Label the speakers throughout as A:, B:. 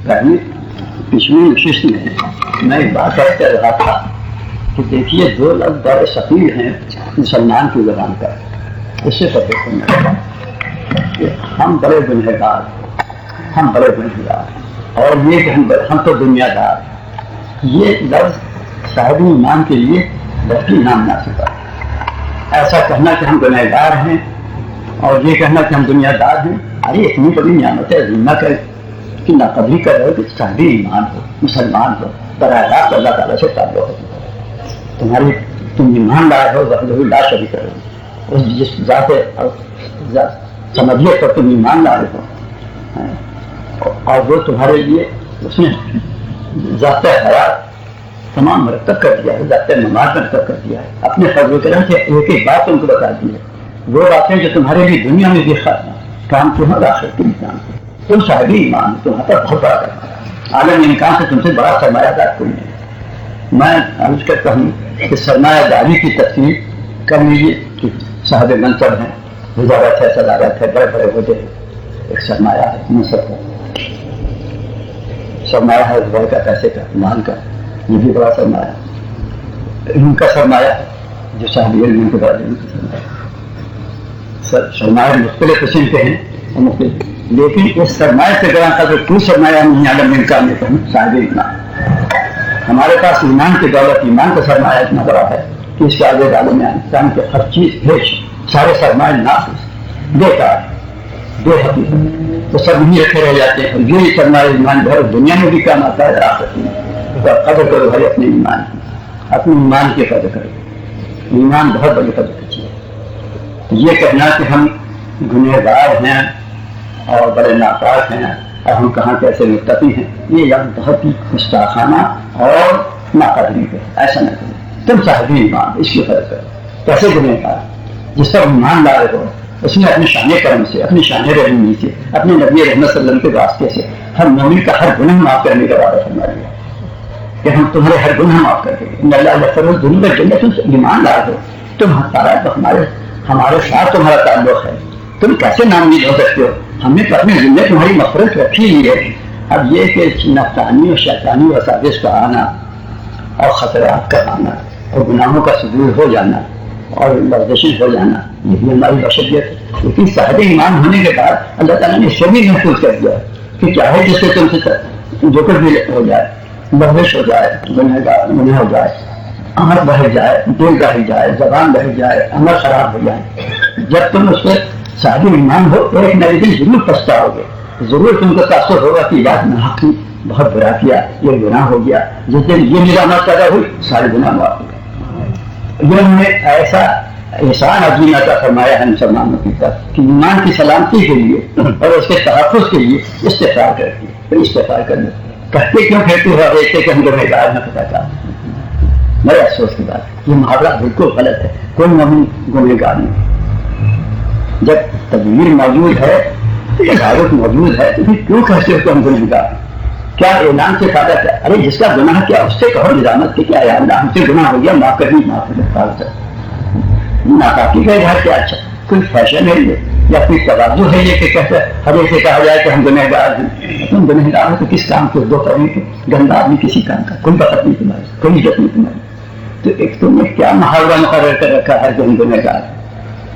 A: پہلی پچھلی نشست میں میں ایک بات کر رہا تھا کہ دیکھیے دو لفظ بڑے ثقیل ہیں مسلمان کی زبان کا. اس سے پتہ چلنا لگا کہ ہم بڑے گنہگار، ہم بڑے گنہگار، اور یہ کہ ہم تو دنیا دار. یہ لفظ صاحب ایمان کے لیے بہت ہی نامناسب ہے. ایسا کہنا کہ ہم گنہگار ہیں اور یہ کہنا کہ ہم دنیا دار ہیں، ارے اتنی بڑی نعمت ہے نہ کر کہ ناقدری کر رہے ہو کہ صاحب ایمان ہو، مسلمان ہو، براہ راست اللہ تعالیٰ سے تعلق ہے. تم ایمان لائے ہو وحدہ لا شریک ہو، اس جس ذات سمجھیے پر تم ایمان لائے ہو، اور وہ تمہارے لیے اس نے ذات حیات تمام مرتب کر دیا ہے، ذات نماز مرتب کر دیا ہے. اپنے فضل و کرم سے ایک ایک بات تم کو بتا دی ہے، وہ باتیں جو تمہارے لیے دنیا میں بھی کام تم اور آخرت کے نظام ہے. تم صاحب ایمان، تمہارا پر بہت بڑا کرنا عالم امکان سے تم سے بڑا سرمایہ دار کوئی نہیں. میں عرض کرتا ہوں کہ سرمایہ داری کی تفصیل کر لیجیے کہ صاحب منصب ہیں، وزارت ہے، صدارت ہے، بڑے بڑے عہدے، ایک سرمایہ ہے، منصب ہے، سرمایہ ہے روپے کا، پیسے کا، مال کا، یہ بھی بڑا سرمایہ ہے. علم کا سرمایہ ہے جو صاحب علم کے بعد علم کا سرمایہ. سرمایہ مختلف قسم کے ہیں مختلف، لیکن اس سرمایہ سے گرا تھا تو سرمایہ نہیں عالم امکان میں کہوں صاحب ایمان. ہمارے پاس ایمان کی دولت، ایمان کا سرمایہ اتنا بڑا ہے کہ اس کے آگے عالم امکان کے ہر چیز بھیج، سارے سرمایہ ناقص، بیکار، بے حقیقت، تو سب نہیں رکھے رہ جاتے ہیں. یہ سرمایہ ایمان بھر دنیا میں بھی کام آتا ہے، آخرت میں. قدر کرو بھائی اپنے ایمان کی، اپنے ایمان کی قدر کرو. ایمان بہت بڑی قدر کی چیز ہے. یہ کہنا کہ ہم گنہگار ہیں اور بڑے ناپاک ہیں اور ہم کہاں کیسے متقی ہیں، یہ لفظ بہت ہی گستاخانہ اور ناقدری ہے. ایسا نہ کرو. تم صاحب ایمان، اس کی قدر کرو. کیسے گنہگار؟ جس پر ایمان لا رہے ہو اس نے اپنے شان کرم سے، اپنی شان رحیمی سے، اپنے نبی رحمت صلی اللہ علیہ وسلم کے واسطے سے ہر مومن کا ہر گناہ معاف کرنے کا وعدہ فرما لیا کہ ہم تمہارے ہر گناہ معاف کر دیں گے. اللہ یغفر الذنوب جميعا. تم ایمان لا رہے ہو، تم ہمارا تو ہمارے ساتھ تمہارا تعلق ہے، تم کیسے نامید ہو سکتے ہو؟ ہم نے تو اپنے ذمہ تمہاری مغفرت رکھی ہوئی ہے. اب یہ کہ نفسانی اور شیطانی وساوس کا آنا اور خطرات کا آنا اور گناہوں کا صدور ہو جانا اور لرزشیں ہو جانا، یہ بھی ہماری بشریت ہے. لیکن صاحب ایمان ہونے کے بعد اللہ تعالیٰ نے سبھی محفوظ کر دیا کہ چاہے جس سے تم سے جو کچھ بھی ہو جائے، لرزش ہو جائے، گناہ ہو جائے، عمل بڑھ جائے، دل بڑھ جائے، زبان بڑھ جائے، عمل خراب ہو جائے، جب تم اس سے صاحب ایمان ہو ایک نہ ایک دن ضرور پچھتاؤ گے. ضرور تم کو تاثر ہوگا کہ یاد نہ کی، بہت برا کیا، یہ گناہ ہو گیا. جس دن یہ نظامات پیدا ہوئی سارے گناہ معاف ہو گئے. یہ ہم نے ایسا احسان عظیم عطا فرمایا ہے مسلمانوں کی طرف کہ ایمان کی سلامتی کے لیے اور اس کے تحفظ کے لیے استغفار کرتی ہے. پھر استغفار کرنے کہتے کیوں کہتے ہو دیکھتے کہ ہم گنہگار نہ پتا کیا. بڑے افسوس کی بات، یہ محاورہ بالکل غلط ہے. کوئی مومن گنہگار نہیں. جب تدبیر موجود ہے، عبادت موجود ہے، تو پھر کیوں کہتے ہو کہ ہم گنہگار ہیں؟ کیا اعلان سے فائدہ کیا؟ ارے جس کا گناہ کیا اس سے کہو نظامت کے کیا یا اللہ ہم سے گناہ ہو گیا، معاف کرنی معاف کر. ناپاکی کا اظہار کیا؟ اچھا کوئی فیشن ہے یہ یا کوئی توازو ہے یہ کہ کہتے ہر ایک سے کہا جائے کہ ہم گنہگار ہیں؟ تم گنہگار ہو تو کس کام کو دو کریں کہ گندا آدمی کسی کام کا، کوئی بخت نہیں تمہاری، کوئی عزت نہیں تمہاری. تو ایک تم نے کیا محاورہ مقرر کر رکھا ہے کہ ہم گنہگار ہیں؟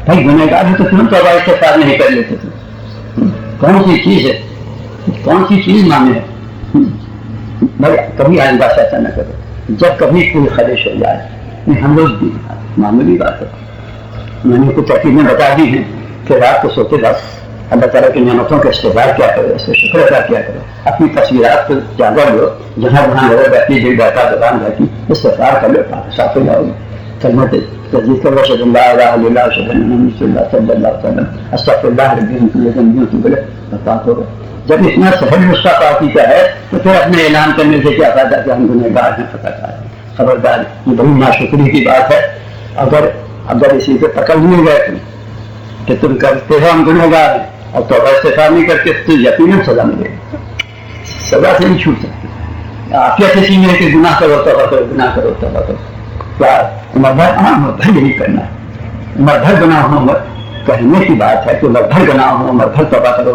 A: بھائی گنہگار ہے تو کیوں توبہ استغفار نہیں کر لیتے تم؟ کون سی چیز ہے، کون سی چیز مانے ہے؟ بھائی کبھی آئندہ ایسا نہ کرو. جب کبھی کوئی خدش ہو جائے، نہیں ہم لوگ بھی معمولی بات ہے، میں نے کچھ ترکیبیں بتا دی ہیں کہ رات کو سوتے وقت اللہ تعالیٰ کی نعمتوں کا استقبال کیا کرو، اس سے شکر ادا کیا کرو. اپنی تصویرات کو جاگا لو، جہاں جہاں لوگ بیٹھی جو بیٹھا دکان بیٹھی استغفار کر لو، صاف ہو جاؤ گے. کلمہ تجدید کرو، اشہد ان لا الہ الا اللہ اشہد ان محمد رسول اللہ صلی اللہ علیہ وسلم، استغفر اللہ ربی من کل ذنب واتوب الیہ، پاک ہو گئے. جب اتنا سہل نسخہ پاکی کا ہے تو پھر اپنے اعلان کرنے سے کیا فائدہ کہ ہم گنہگار ہیں، خطاکار ہیں. خبردار، یہ بڑی ناشکری کی بات ہے. اگر اسی پہ پکڑ لیے گئے کہ تم کرتے ہو ہم گنہگار ہیں اور توبہ استغفار نہیں کرتے تو یقیناً سزا ملے گی. سزا سے نہیں چھوٹ سکتی. عافیت ایسی نہیں ہے کہ گناہ کرو توبہ کرو، گناہ کرو توبہ کرو. کیا عمر بھر یہی کرنا ہے؟ عمر بھر گناہ ہو عمر کہنے کی بات ہے کہ عمر بھر گناہ ہو عمر بھر توبہ کرو.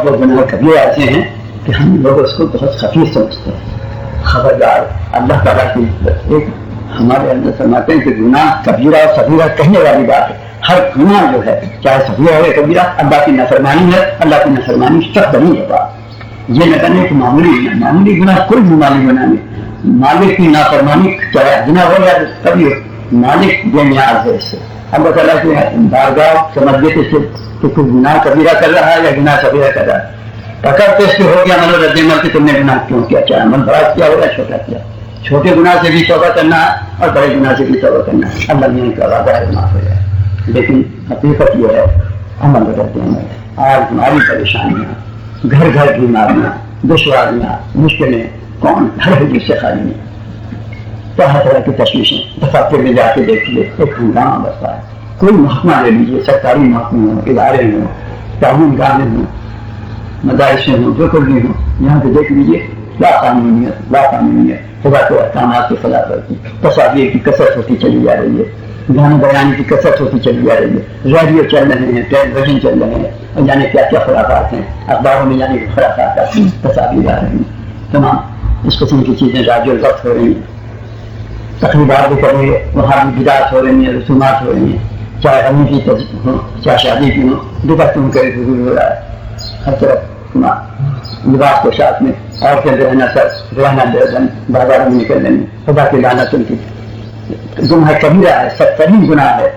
A: اور وہ گناہ کبھی ایسے ہیں کہ ہم لوگ اس کو بہت خفیف سمجھتے ہیں. خبردار اللہ تعالیٰ کی ایک ہمارے اندر فرماتے ہیں کہ گناہ کبیرہ اور صغیرہ کہنے والی بات ہے. ہر گناہ جو ہے چاہے صغیرہ ہو یا کبیرہ اللہ کی نافرمانی ہے. اللہ کی نافرمانی سخت نہیں ہوگا. یہ نہ کرنے کہ معمولی گناہ کوئی بھی معمولی گناہ نہیں. مالک کی نافرمانی چاہے ادنا ہو یا کبھی ہو مالک بے نیاز ہے اس سے. اللہ تعالیٰ کی بارگاہ سمجھ لیتے تھے کہ کوئی گناہ کبیرہ کر رہا ہے یا گناہ صغیرہ کر رہا ہے. پکڑ پیش ہو گیا عمل رد عمل کہ تم نے گناہ کیوں کیا, چاہے عمل بڑا کیا ہو یا چھوٹا کیا. چھوٹے گناہ سے بھی توبہ کرنا ہے اور بڑے گناہ سے بھی توبہ کرنا ہے. اللہ نے کا وعدہ ہے معاف ہو جائے. لیکن حقیقت یہ ہے عمل رد عمل. آج ہماری پریشانیاں, گھر گھر بیماریاں, دشواریاں, مشکلیں کون ہر حدیث سے خالی نہیں. طرح طرح کی تشویشیں. دفاتر میں جا کے دیکھیے ایک ہنگامہ بستا ہے. کوئی محکمہ لے لیجیے, سرکاری محکمے ہوں, ادارے ہوں, تعلیم گاہیں ہوں, مدارسیں ہوں, جو کچھ بھی ہوں, یہاں پہ دیکھ لیجیے لا قانونیت, خدا کے احکامات کی خلاف ورزی, تصاویر کی کثرت ہوتی چلی جا رہی ہے, گانے بیان کی کثرت ہوتی چلی جا رہی ہے, ریڈیو چل رہے ہیں, ٹیلی ویژن چل رہے ہیں, اور جانے کیا کیا خرافات ہیں, اخباروں میں جانے کی خرافات آتی ہیں, تصاویر آ رہی ہیں, تمام اس قسم کی چیزیں راج الوقت ہو رہی ہیں. تقریبات بھی کر رہی ہے, وہاں بھی بدعات ہو رہی ہیں, رسومات ہو رہی ہیں, چاہے غمی کی ہو چاہے شادی کی ہو, دپٹوں کا ضرور ہو رہا ہے. ہر طرف لباس کے ساتھ میں عورتیں رہنا سر رہنا درجن بازاروں میں نکل رہی ہیں. خدا کی لعنت ان کی. گناہ کبیرہ ہے, سخت ترین گناہ ہے,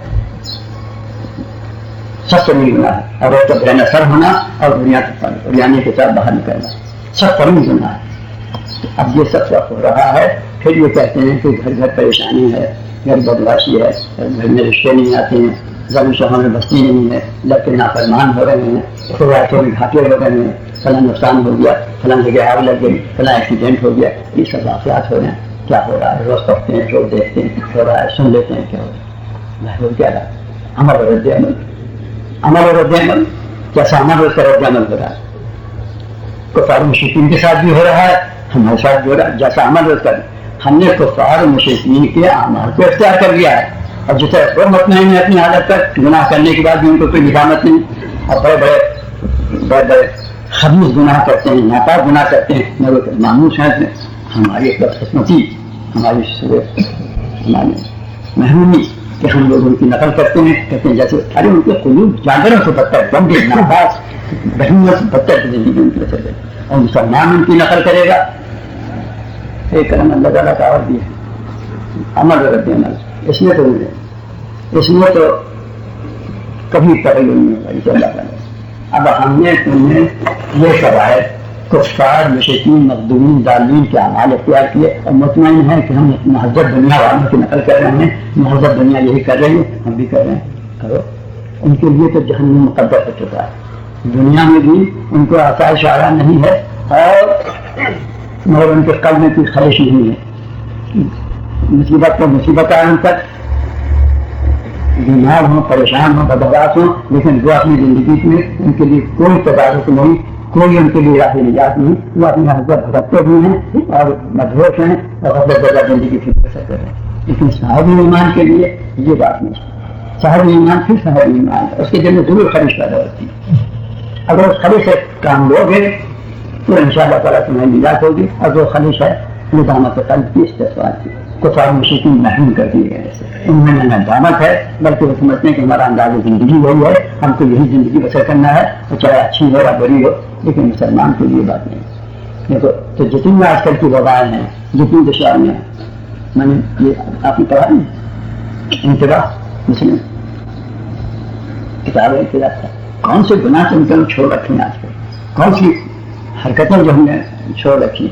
A: سخت ترین گناہ ہے. اور تب رہنا سر ہونا اور دنیا کے ساتھ باہر نکلنا سخت ترین گناہ ہے. اب یہ سب ہو رہا ہے. پھر یہ کہتے ہیں کہ گھر گھر پریشانی ہے, گھر بدماشی ہے, گھر میں رشتے نہیں آتے ہیں, زمین شہروں میں بستی نہیں ہے, لڑکے نافرمان ہو رہے ہیں, خوراکوں میں گھاٹے ہو رہے ہیں, فلاں نقصان ہو گیا, فلاں جگہ آگ لگ گئی, فلاں ایکسیڈنٹ ہو گیا. یہ سب واقعات ہو رہے ہیں. کیا ہو رہا ہے؟ روز پڑھتے ہیں, روز دیکھتے ہیں, ہو رہا ہے, سن لیتے ہیں کیا ہو رہا ہے. کیا رہا ہے عمل و رد عمل, عمل و رد عمل. جیسا عمل اس کا رد عمل ہو رہا ہے. کفار مشرکین کے ساتھ بھی ہو رہا ہے, ہمارے ساتھ بھی ہو رہا ہے. جیسا عمل اس کا ہم نے کفار مشرکین کے اعمال کو اختیار کر لیا ہے. اور جسے وہ مطمئن ہے اپنی حالت پر, گناہ کرنے کے بعد بھی ان کو کوئی ندامت نہیں, اور بڑے خبیث گناہ کرتے ہیں, ناپاک گناہ کرتے ہیں, مگر مانوس ہیں. ہماری ایک بدقسمتی, ہماری محرومی کہ ہم لوگ ان کی نقل کرتے ہیں. کہتے ہیں جیسے ارے ان کے قلوب جانوروں سے بدتر, بندے ناپاک بہنوں سے بدتر کی زندگی ان کی بسر ہے, اور مسلمان ان کی نقل کرے گا. ایک کرم اللہ تعالیٰ کا اور بھی ہے عمل رد عمل. اس میں تو کبھی تغیر نہیں ہوگا اللہ تعالیٰ. اب ہم نے انہیں یہ کرائے کفار مشرکین مخدومین ضالین کے اعمال اختیار کیے, اور مطمئن ہے کہ ہم مہذب دنیا والوں کی نقل کر رہے ہیں. مہذب دنیا یہی کر رہی ہے, ہم بھی کر رہے ہیں. کرو. ان کے لیے تو جہنم مقدر ہو چکا ہے. دنیا میں بھی ان کو آسائش آرا نہیں ہے, اور مگر ان کے قلب میں کوئی خواہش نہیں ہے. مصیبت پر مصیبت آئے ان تک, بیمار ہوں, پریشان ہوں, بدبخت ہوں, لیکن وہ اپنی زندگی میں ان کے لیے کوئی تدارک نہیں, کوئی ان کے لیے راہ نجات نہیں. وہ اپنی حضرت بھٹکتے بھی ہیں اور مدہوش ہیں اور حضرت جگہ زندگی کی بسر کر رہے ہیں. لیکن صاحب ایمان کے لیے یہ بات نہیں. صاحب ایمان پھر صاحب ایمان ہے, اس کے دل میں ضرور خواہش پیدا ہوتی ہے. اگر اس خواہش سے کام لو گے تو ان شاء اللہ تعالیٰ تمہیں نجات ہوگی. اور وہ خواہش ہے ندامت قلب کی استثمار کی. کفار مشرکین محروم کر دیے گئے. ان میں نہ ندامت ہے, بلکہ وہ سمجھتے ہیں کہ ہمارا انداز زندگی وہی ہے, ہم کو یہی زندگی بسر کرنا ہے, تو چاہے اچھی ہو یا بری ہو. لیکن مسلمان کے لیے بات نہیں. دیکھو تو جتنی آج کل کی وبائیں ہیں, جتنی دشواریاں ہیں, میں نے یہ آپ نے پڑھا نہیں انتباہ مسلم کتابیں انتباہ کون سے گناہ سے ان کو چھوڑ رکھیں آج کل, کون سی حرکتیں جو ہم نے چھوڑ رکھی.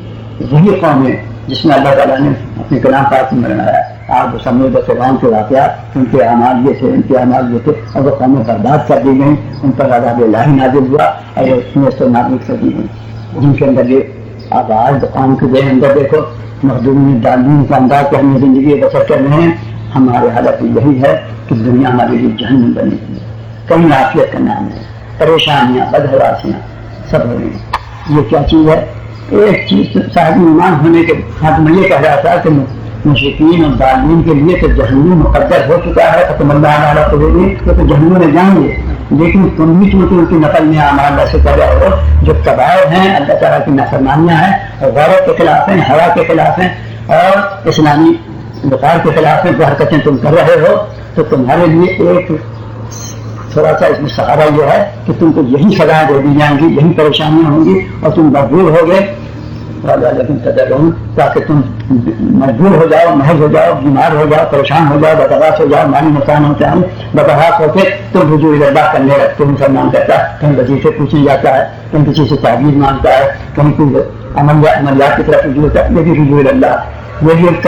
A: وہی قوم ہے جس میں اللہ تعالیٰ نے اپنے کلام پاک میں بنایا. آپ سمجھ فرعون کے واقعات, ان کے اعمال یہ تھے, ان کے اعمال یہ تھے, اور وہ قومیں برباد کر دی گئیں. ان پر عذاب الہی نازل ہوا اور اس میں سے نابود کر دی گئی. جن کے اندر یہ آواز قوم کے اندر دیکھو, مخدومی ڈالین کا انداز کہ ہم زندگی بسر کر رہے ہیں. ہمارے حالت یہی ہے کہ دنیا ہمارے لیے جہنم بنی ہوئی ہے. کہیں عافیت کا نام ہے, پریشانیاں بدحواسیاں سب ہو رہی ہیں. یہ کیا چیز ہے؟ ایک چیز صاحب ایمان ہونے کے ہاتھ میں یہ کہہ رہا تھا کہ مشرکین اور ظالمین کے لیے تو جہنم مقدر ہو چکا ہے. ختم اللہ علیہ تو جہنم میں جائیں گے, لیکن تم بھی چونکہ ان کی نقل میں اعمال ایسے کر رہے ہو جو کبائر ہیں، اللہ تعالیٰ کی نافرمانیاں ہیں، اور غیرت کے خلاف ہیں، ہوا کے خلاف ہیں، اور اسلامی بخار کے خلاف ہیں، جو حرکتیں تم کر رہے ہو، تو تمہارے لیے ایک تھوڑا سا اس میں سہارا یہ ہے کہ تم کو یہی سزائیں دے دی جائیں گی، یہی پریشانیاں ہوں گی، اور تم مجبور ہو گئے لیکن تاکہ تم مجبور ہو جاؤ، محض ہو جاؤ، بیمار ہو جاؤ، پریشان ہو جاؤ، بدحواس ہو جاؤ، مالی نقصان ہو جائے، بدحواس ہو کے تم رجوع اللہ کرنے لگتے. مسلمان کہتا ہے کہیں وظیفے پوچھنے جاتا ہے، کہیں کسی سے تعبیر مانگتا ہے، کہیں کوئی عملیات کی طرف رجوع ہوتا ہے، یہ بھی رجوع اللہ، یہ بھی ایک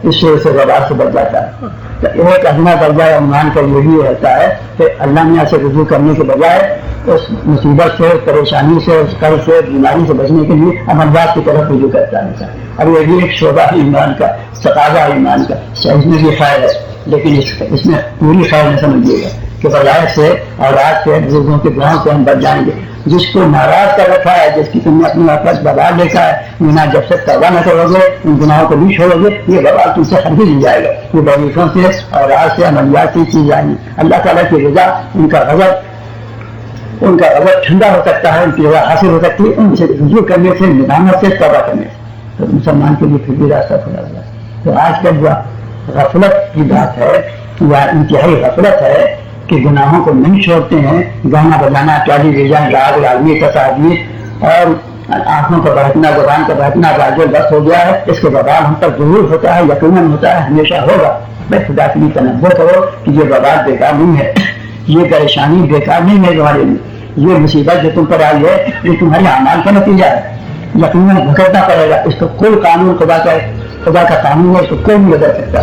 A: اس سے وبال سے بچ جاتا ہے. تو ایک ادنا درجہ ایمان کا یہی رہتا ہے کہ اللہ میاں سے رجوع کرنے کے بجائے اس مصیبت سے، پریشانی سے، اس قرض سے، بیماری سے بچنے کے لیے عملیات کی طرف رجوع کرتا ہے. اب یہ بھی ایک شعبہ ایمان کا، تقاضا ایمان کا، اس میں بھی خیر ہے، لیکن اس میں پوری خیر نہ سمجھیے گا کہ بجائے سے اولاد سے، بزرگوں کے دعاؤں سے ہم بچ جائیں گے. جس کو ناراض کر رکھا ہے، جس کی تم نے اپنے واپس ببال دیکھا ہے، گناہ جب سے توبہ نہ کرو گے، ان گناہوں کو بھی چھوڑو گے، یہ ببال تم سے ہرگز نہیں جائے گا. یہ وظیفوں سے، اولاد سے، عملیات سے چیز آئیں گی. اللہ تعالیٰ کی رضا، ان کا غضب ٹھنڈا ہو سکتا ہے، ان کی رضا حاصل ہو سکتی ہے ان سے رجوع کرنے سے، ندامت سے، توبہ کرنے سے. تو مسلمان کے لیے پھر بھی راستہ کھلا ہوا ہے. تو آج کل جو غفلت کی بات ہے یا انتہائی غفلت ہے کہ گناہوں کو نہیں چھوڑتے ہیں، گانا بجانا، ٹالی ویژن، راگ راگی، تصاویر اور آنکھوں کا بہتنا، زبان کا بہتنا راج بس ہو گیا ہے. اس کے ببال ہم پر ضرور ہوتا ہے، یقیناً ہوتا ہے، ہمیشہ ہوگا. میں خدا کے لیے تنبہ کرو کہ یہ ببال بیکار نہیں ہے، یہ پریشانی بیکار نہیں ہے تمہارے لیے. یہ مصیبت جو تم پر آئی ہے یہ تمہارے اعمال کا نتیجہ ہے، یقیناً بھگتنا پڑے گا. اس کو کوئی قانون خدا کا قانون ہے، اس کو کوئی نہیں بدل سکتا.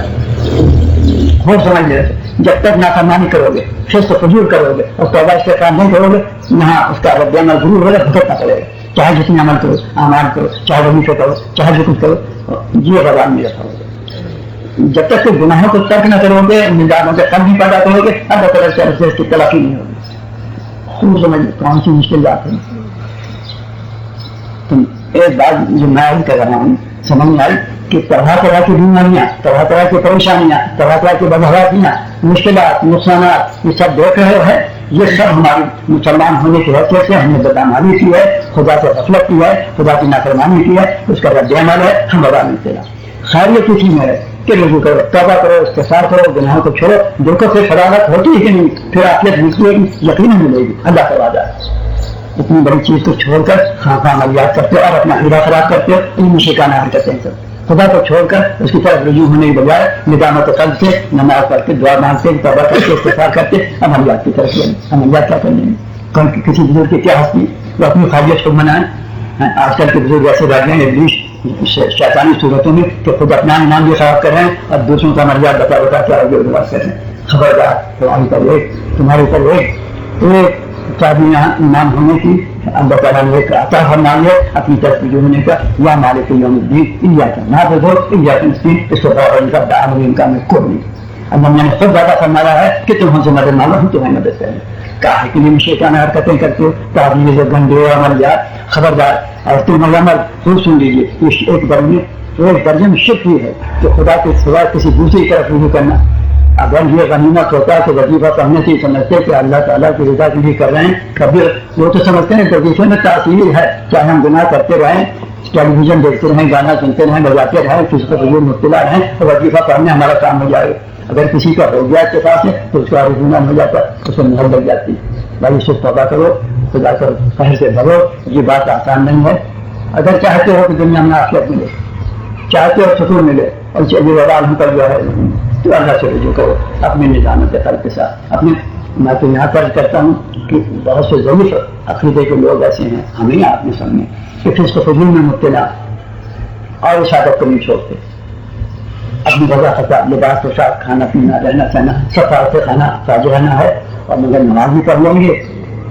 A: خوب سمجھ لے، جب تک نافرمانی کرو گے، فسق و فجور کرو گے اور توبہ استغفار نہیں کرو گے، یہاں اس کا رد عمل ضرور ہوگا، بھگتنا پڑے گا. چاہے جتنے عمل کرو، اعمال کرو، چاہے وظیفے کرو، چاہے جو کچھ کرو، یہ بغیر نہیں رکھا ہوگا. جب تک کہ گناہوں کو ترک نہ کرو گے، نظاموں کے قلب نہیں پیدا کرو گے، اب طرح سے اس کی تلافی نہیں ہوگی. خوب سمجھ کون سی مشکل بات ہے. تم ایک بات جو میں عرض کر رہا ہوں سمجھ میں آئی کہ طرح طرح کی بیماریاں، طرح طرح کی پریشانیاں، طرح طرح کی بدحواسیاں، مشکلات، نقصانات، یہ سب دیکھ رہے ہیں. یہ سب ہماری مسلمان ہونے کی حیثیت سے ہم نے بدعمالی کی ہے، خدا سے غفلت کی ہے، خدا کی نافرمانی کی ہے، اس کا رد عمل ہے. ہم بتا نہیں چلا خیریت اسی میں ہے کہ رجوع کرو، توبہ کرو، استغفار کرو، گناہوں کو چھوڑو. دیکھو پھر فراغت ہوتی ہے کہ نہیں، پھر آخرت ملتی ہے، یقیناً ملے گی. اللہ کا وعدہ ہے. اتنی بڑی چیز کو چھوڑ کر خواہ عملیات کرتے اور اپنا ہیرا خراب کرتے ہو، ان شکانہ حرکتیں کرتے. خدا کو چھوڑ کر اس کی طرف رجوع ہونے کے بجائے ندامت قلب سے نماز پڑھ کے، دعا مانگتے، توبہ کر کے، استغفار کرتے، عملیات کی طرف لیں. عملیات کیا کریں گے؟ کسی بزرگ کی کیا ہستی وہ اپنی خواہش کو منائیں. آج کل کے بزرگ ایسے رہ گئے ابلیس شیطانی صورتوں میں کہ خود اپنا نام بھی خراب کر رہے ہیں اور دوسروں کا عملیات بتا کے آگے بات کر رہے ہیں. خبردار، تمہارے اوپر ایک چابیاں ایمان ہونے کی اللہ تعالیٰ نے ایک عطا فرمائی ہے اپنی طرف رجوع ہونے کا. یا مالک یوم الدین ایاک نعبد و ایاک نستعین، اس سے بڑا ان کا دعوی ان کا میں کوئی نہیں. اللہ نے خود زیادہ فرمایا ہے کہ تم ہم سے مدد مانگو، ہم تمہیں مدد کریں. کاہے کے لیے شیطانہ حرکتیں کرتے ہو، تعبیر سے گندے عملیات. خبردار. اور تم عمل خوب سن لیجیے، ایک درجے میں شرک ہی ہے کہ خدا کے سوا کسی دوسری طرف رجوع کرنا. اگر یہ غنیمت ہوتا ہے کہ وظیفہ پڑھنے سے سمجھتے کہ اللہ تعالیٰ کی رضا کے لیے کر رہے ہیں، کبھی وہ تو سمجھتے ہیں کہ وظیفے میں تاثیر ہے. چاہے ہم گناہ کرتے رہیں، ٹیلی ویژن دیکھتے رہیں، گانا سنتے رہیں، بجاتے رہیں، کسی کو فضول مبتلا رہیں، تو وظیفہ پڑھنے ہمارا کام ہو جائے. اگر کسی کا ہو گیا کے پاس ہے تو اس کا رجوع ہو جاتا ہے، اس میں مہر لگ جاتی. بھائی اس سے توبہ کرو، خدا کر خیر سے بھرو. یہ بات آسان نہیں ہے. اگر چاہتے ہو کہ دنیا میں آخرت ملے، چاہتے ہو سکون ملے اور چلیے وبال ہم پر جو ہے تو اللہ سے رجوع کرو اپنے نظام کے قلب کے ساتھ. اپنے میں تو یہاں پر کرتا ہوں کہ بہت سے ضعیف عقیدے کے لوگ ایسے ہیں ہمیں آپ نے سامنے کہ فسق و فجور میں مبتلا اور اس عادت کو نہیں چھوڑتے. اپنی رضا خطا، لباس کے ساتھ کھانا پینا، رہنا سہنا، صفا سے کھانا تاج رہنا ہے. اور مگر نماز بھی پڑھ لیں گے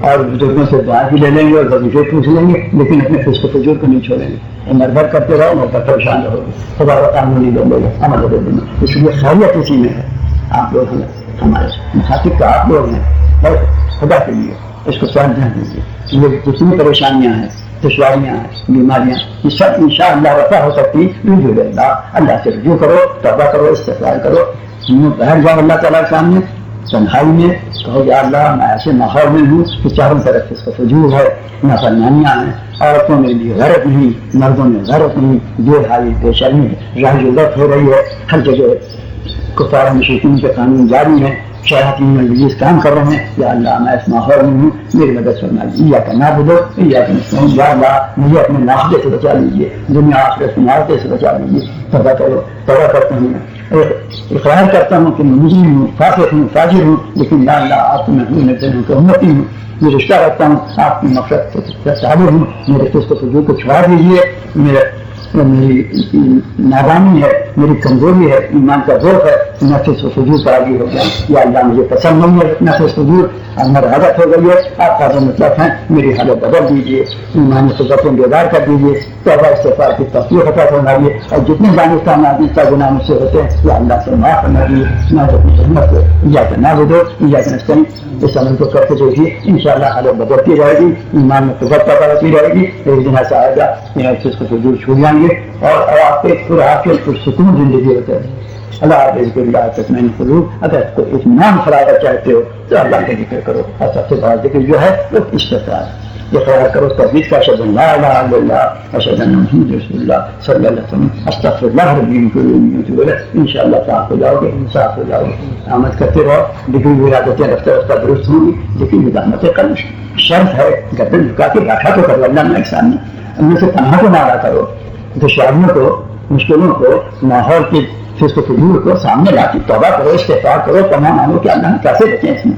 A: اور بزرگوں سے دعا بھی لے لیں گے اور وظیفے پوچھ لیں گے، لیکن اپنے فسق و فجور کو نہیں چھوڑیں گے. نربھر کرتے رہو، نربھر پریشان رہو گے، خدا کا قانون نہیں دیں گے عمل دے دیں گے. اس لیے خیریت اسی میں ہے. آپ لوگ ہیں، ہمارے مخاطب کا آپ لوگ ہیں، بس خدا کے لیے اس کو سمجھ دیجیے. یہ جتنی پریشانیاں ہیں، دشواریاں ہیں، بیماریاں، یہ سب انشاءاللہ رفع ہو سکتی. اللہ سے رجوع کرو، توبہ کرو، استغفار کرو. بیٹھ جاؤ اللہ تعالیٰ کے سامنے تنہائی میں کہو یا اللہ میں ایسے ماحول میں ہوں کہ چاروں طرف اس کا فجور ہے، نافرمانیاں ہیں، عورتوں میں بھی غیرت نہیں، مردوں میں غیرت نہیں، بے حالی بے شرمی ہے، راہ غلط ہو رہی ہے، ہر جگہ کفار مشرکین کے قانون جاری ہیں، شیاطین میں ابلیس کام کر رہے ہیں. یا اللہ میں اس ماحول میں ہوں، میری مدد فرمائیے. ایاک نعبد و ایاک نستعین. یا اللہ مجھے اپنے ناختے سے بچا لیجیے، دنیا آخرت کی ناختے سے بچا لیجیے. توبہ کرو، توبہ کرتا ہوں، اقرار کرتا ہوں کہ میں مجرم ہوں، فاسق ہوں، فاجر ہوں، لیکن یا اللہ آپ کو محبوب نظر ہوں کہ امتی ہوں، یہ رشتہ رکھتا ہوں آپ کی مغفرت سے صابر ہوں. میرے فسق و فجور کو چھوڑا دیجیے. میری نادانی ہے، میری کمزوری ہے، ایمان کا ضعف ہے، میں فسق و فجور پر عاجز ہو گیا. یا اللہ مجھے پسند نہیں ہے اتنا فسق و فجور، ہماری حالت ہو گئی ہے، آپ کا مطلب ہے میری حالت بدل دیجیے، ایمان سے بطن بیدار کر دیجیے، توبہ استغفار کی توفیق عطا فرمائیے، اور جتنے دانستہ نادانستہ گناہ مجھ سے ہوتے ہیں یا اللہ سے معاف فرما دیجیے. میں اپنی خدمت کو ایاک نعبد و ایاک نستعین اس عمل کو کرتے دیکھیے، انشاءاللہ حالت بدلتی رہے گی، ایمان میں قوت پیدا ہوتی رہے گی. ایک دن ایسا آئے گا فسق و فجور چھوٹ جائیں گے اور آپ کے پرعافیت پرسکون زندگی ہوتے ہیں. اللہ رزق اللہ تطمئن القلوب. اگر کوئی اطمینان فراغت چاہتے ہو تو اللہ کا ذکر کرو، اور سب سے بڑا ذکر جو ہے وہ استغفار. یہ خیال کرو توحید کا، اشہد ان لا الہ الا اللہ اشہد ان محمد رسول اللہ صلی اللہ علیہ وسلم استغفر اللہ ربی من کل ذنب واتوب الیہ. انشاءاللہ صاف ہو جاؤ گے، صاف ہو جاؤ گے. عمل کرتے رہو، ذکر کی عادتیں رفتہ رفتہ درست ہوں گی. ذکر کی زحمت قلب شرط ہے، گردن جھکا کے بیٹھا تو کرو اللہ میں احسان نہیں، ان میں سے تنہا کو نہ کرو. دشواریوں کو، مشکلوں کو، ماحول کی فسق و فجور کو سامنے لا کے توبہ کرو، استغفار کرو، پناہ مانگو کہ اللہ کیسے بچیں اس میں.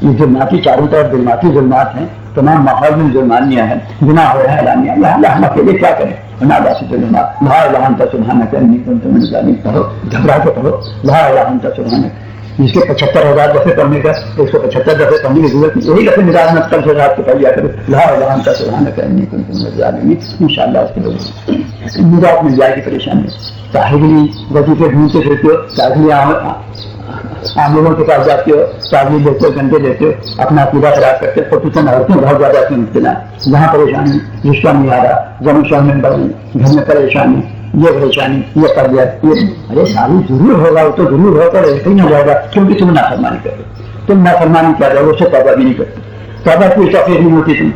A: یہ ظلماتی چاروں طرف ظلماتی ظلمات ہیں، تمام ماحول میں ظلمانیاں ہیں، گناہ ہو رہا ہے اعلانیہ. اللہ ہم اکیلے کیا کریں؟ لا ظلمات لا الہ الا انت سبحانک انی کنت من الظالمین. پڑھو، گھبرا کے پڑھو لا الہ الا انت سبحانک. جس کے 75,000 دفعے پڑھنے کا 175 دفعے پڑھنے کی ضرورت نہیں، یہی دفعے نظام میں کل سے رات کو پڑھ لیا کرو لا الہ الا انت سبحانک انی کنت من الظالمین. انشاءاللہ اس کے لوگ نجات مل جائے گی. پریشانی طاہری وظیفے ڈھونڈتے پھرتے ہو، طاہری عاملوں کے پاس جاتے ہو، تعلیم دیتے ہو، گھنٹے دیتے ہو، اپنا عقیدہ خراب کرتے ہو. خصوصاً عورتیں بہت زیادہ اپنے مبتلا ہیں. جہاں پریشانی، رشتہ نہیں آ رہا، زمین شام میں بڑی، گھر میں پریشانی، یہ پریشانی، یہ تربیت، یہ ارے ساری ضرور ہوگا، وہ تو ضرور ہوگا، ایسے ہی نہ جائے گا کیونکہ تم نافرمانی کر رہے ہو. تم نافرمانی کر رہے ہو، اس سے توبہ بھی نہیں کرتے. توبہ کی توفیق نہیں ہوتی. تم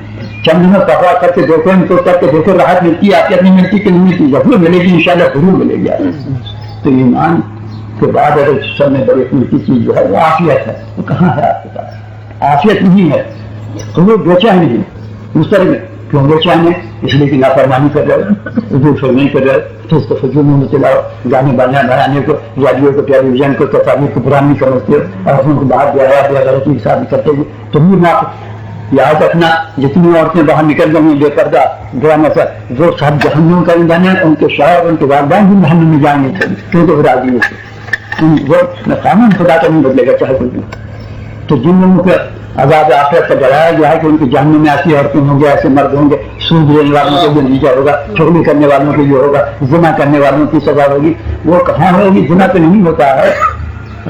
A: چند دنوں توبہ کر کے دیکھو، ان کو کر کے دیکھو، راحت ملتی ہے آپ کی اپنی ملتی کہ نہیں ملتی، ضرور ملے گی انشاءاللہ، ضرور ملے گی. تو ایمان کے بعد اگر سب میں بڑی قیمتی چیز جو ہے وہ عافیت ہے. وہ کہاں ہے آپ کے پاس؟ عافیت نہیں ہے. وہ بے چین نہیں ہے. اس طرح میں کیوں بے چین ہے؟ اس لیے کہ نافرمانی کر رہے ہو، اردو نہیں کر رہے ہو، فسق و فجور میں مبتلا ہو، گانے بنانے کو، ریڈیو کو، ٹیلی ویژن کو، تصاویر کو پرانی سمجھتے ہو، اور ان کو باہر بے غلطی کے ساتھ کرتے ہوئے تم بھی یاد رکھنا. جتنی عورتیں باہر نکل گئی ہیں بے پردہ ڈرامہ سے، وہ سب جہنم کا ایندھن ہے. ان کے شوہر، ان کے والدین بھی جہنم میں جائیں گے کیونکہ وہ راضی ہے. وہ قانون خدا کا نہیں بدلے گا چاہے کوئی بھی. تو جن لوگوں کے عذاب آخرت کا ڈرایا گیا ہے کہ ان کے جہنم میں ایسی عورتیں ہوں گے، ایسے مرد ہوں گے، سود لینے والوں کو بھی نتیجہ ہوگا، چغلی کرنے والوں کے لیے ہوگا، زنا کرنے والوں کی سزا ہوگی. وہ کہاں ہوگی؟ زنا تو نہیں ہوتا ہے.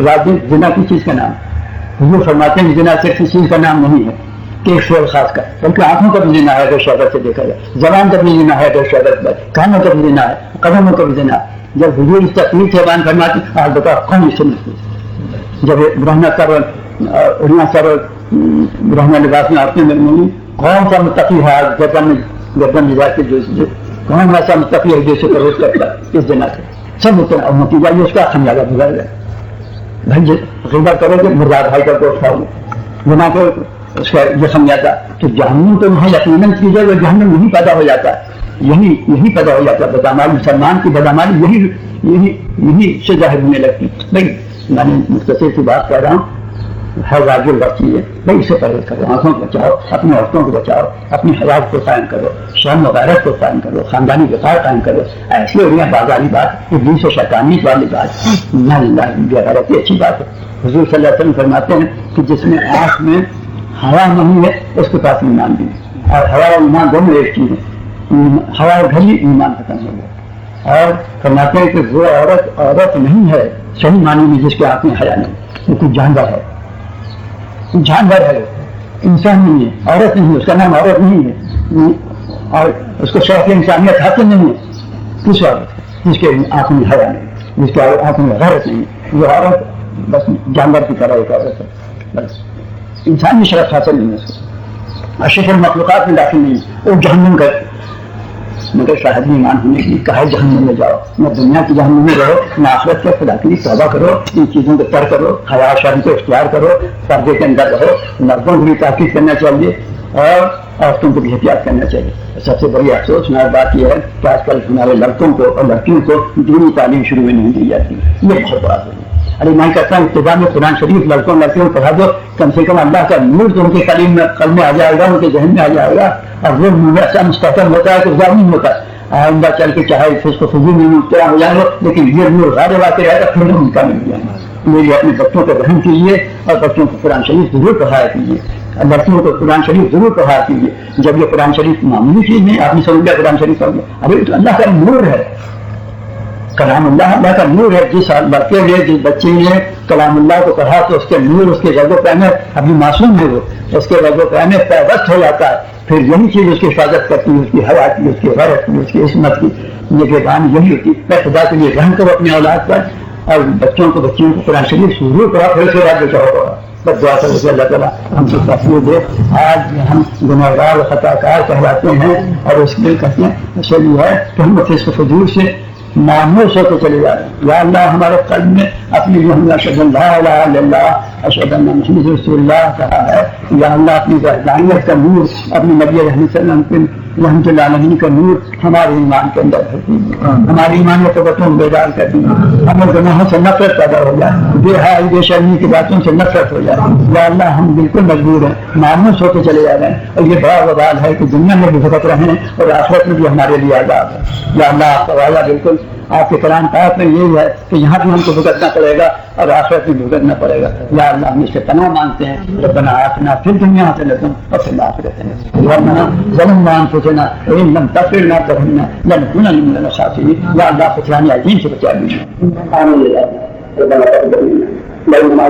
A: راجی زنا کی چیز کا نام وہ فرماتے ہیں زنا صرف کسی چیز کا نام نہیں ہے کہ ایک شعر خاص کا، بلکہ آنکھوں کا بھی زنا ہے تو شہرت سے دیکھا جائے، زبان کا بھی زنا ہے تو شہرت پر، کانوں کا بھی زنا ہے، قدموں کا بھی زنا. جب حضور اس تکلیف سے بیان فرماتے آج بتاؤ کون اس سے محفوظ؟ جب برہنہ سر اڑیاں سر برہنہ لباس میں آتے میں کون سا متقی ہے آج گردن لباس کے جو کون ایسا متقی ہے جیسے پرہیز کرتا ہے اس جنا سے؟ سب نتیجہ یہ اس کا خمیازہ گزر گیا. بھائی غیبت کرو کہ مرزاد بھائی کا گوشت کھاؤ، گناہ کو اس کا یہ خمیازہ. تو جہنم تو وہاں یقیناً چیز ہے، وہ جہنم نہیں پیدا ہو جاتا ہے، یہی پیدا ہو جاتا ہے. بدعمالی مسلمان کی بدعمالی یہی سے ظاہر ہونے لگتی. بھائی میں نے مختصر سی بات کہہ رہا ہوں، ہر راجل بچی ہے بھائی، اسے پرہیز کرو، آنکھوں کو بچاؤ، اپنی عورتوں کو بچاؤ، اپنی حیات کو قائم کرو، شرم و غیرت کو قائم کرو، خاندانی وقار قائم کرو. ایسی ہو رہی ہے بازاری بات، ابلیس و شیطانیت والی بات، غیرت اچھی بات ہے. حضور صلی اللہ علیہ وسلم فرماتے ہیں کہ جس میں آنکھ میں ہوا نہیں ہے اس کے پاس ایمان بھی ہے، اور ہوا اور ایمان دونوں ایک چیز ہے. ہوا گھلی ایمان ختم ہو گیا. اور فرماتے ہیں کہ وہ عورت نہیں ہے صحیح معنی میں جس کے آنکھ میں حیا نہیں، وہ کوئی جانور ہے، جانور ہے، انسان نہیں ہے، عورت نہیں ہے، اس کا نام عورت نہیں ہے، اور اس کو شوق انسانیت حاصل نہیں ہے. کس عورت جس کے آنکھ میں حیا نہیں، جس کے آنکھ میں غیرت نہیں، وہ عورت بس جانور کی طرح ایک عورت ہے، بس انسانی شرف حاصل نہیں ہے اس کو، اشرف المخلوقات میں داخل نہیں ہے، وہ جہنم کا مگر صاحب ایمان ہونے کی کہا جہنم میں جاؤ، نہ دنیا کی جہنم میں رہو نہ آخرت کے، خدا کے لیے توبہ کرو، ان چیزوں کو ترک کرو، حیا شرم کو اختیار کرو، پردے کے اندر رہو، مردوں کو بھی تاکید کرنا چاہیے اور عورتوں کو بھی احتیاط کرنا چاہیے۔ سب سے بڑی افسوسناک بات یہ ہے کہ آج کل ہمارے لڑکوں کو اور لڑکیوں کو دینی تعلیم شروع میں نہیں دی جاتی، یہ بہت بڑا ہے۔ ارے میں کہتا ہوں ابتدا میں قرآن شریف لڑکوں لڑکیوں کو پڑھا دو، کم سے کم اللہ کا نور تو ان کے قلب میں آ جائے گا، ان کے ذہن میں آ جائے گا، اور وہ نور ایسا مستقل ہوتا ہے کہ ظاہر نہیں ہوتا، آئندہ چل کے چاہے اس کو فضول میں مبتلا ہو جائیں گے لیکن یہ نور غالب آ کے رہے گا، پھر ان کا مل جائے گا۔ میری اپنے بچوں کو رحم کیجیے اور بچوں کو قرآن شریف ضرور پڑھایا کیجیے، لڑکیوں کو قرآن شریف ضرور پڑھایا کیجیے۔ جب یہ قرآن شریف معمولی چیز نہیں، آپ نے سمجھ لیا قرآن شریف پڑھ لیا، ارے تو اللہ کا نور ہے، کلام اللہ کا نور ہے۔ جس لڑکے نے جس بچے نے کلام اللہ کو پڑھا تو اس کے نور، اس کے رگ و پے میں، ابھی معصوم ہے وہ، اس کے رگ و پے میں پیوست ہو جاتا ہے، پھر یہی چیز اس کی حفاظت کرتی ہے، اس کی حیا کی، اس کی غیرت کی، اس کی عصمت کی، یہ نگہبانی یہی ہوتی ہے۔ میں خدا کے لیے رحم کرو اپنی اولاد پر، اور بچوں کو قرآن شریف ضرور پڑھا، پھر سے بعد بچاؤ ہوگا، بس دعا کرو کہ اللہ تعالیٰ ہم سے تفصیل دے۔ آج ہم گنہگار و خطا کار کہلاتے ہیں اور اس لیے کہتے ہیں اس لیے ہے کہ ہم فسق فجور سے مانوس ہو کے چلے جا رہے ہیں۔ یا اللہ ہمارے قلب میں اپنی جو ہم اشہد ان لا الہ الا اللہ اشہد ان محمد رسول اللہ کہا ہے، یا اللہ اپنی وحدانیت کا نور، اپنی نبی علیہ السلام کے رحمۃ اللہ علیہ کا نور ہمارے ایمان کے اندر بھر دیجیے، ہماری ایمان کو بتوں بیدار کر دیجیے، ہمیں گناہوں سے نفرت پیدا ہو جائے، بے حیائی بے شرمی کی باتوں سے نفرت ہو جائے۔ یا اللہ ہم بالکل مجبور ہیں، مانوس ہو کے چلے جا رہے ہیں، اور یہ بڑا وبال ہے کہ دنیا میں بھی بھٹک رہے ہیں اور آخرت میں بھی ہمارے لیے عذاب ہے۔ یا اللہ آپ کا وعدہ بالکل آپ کے کلام پاک میں یہی ہے کہ یہاں بھی ہم کو بھگتنا پڑے گا اور آخرت میں بھگتنا پڑے گا۔ یا اللہ ہم اس سے پناہ مانگتے ہیں، ربنا آتنا فی الدنیا حسنۃ وفی الآخرۃ حسنۃ ربنا ظلمنا انفسنا وان لم تغفر لنا وترحمنا لنكونن من الخاسرین۔ یا اللہ خسران عظیم سے بچا لیجیے۔ آمین۔ ربنا تقبل منا،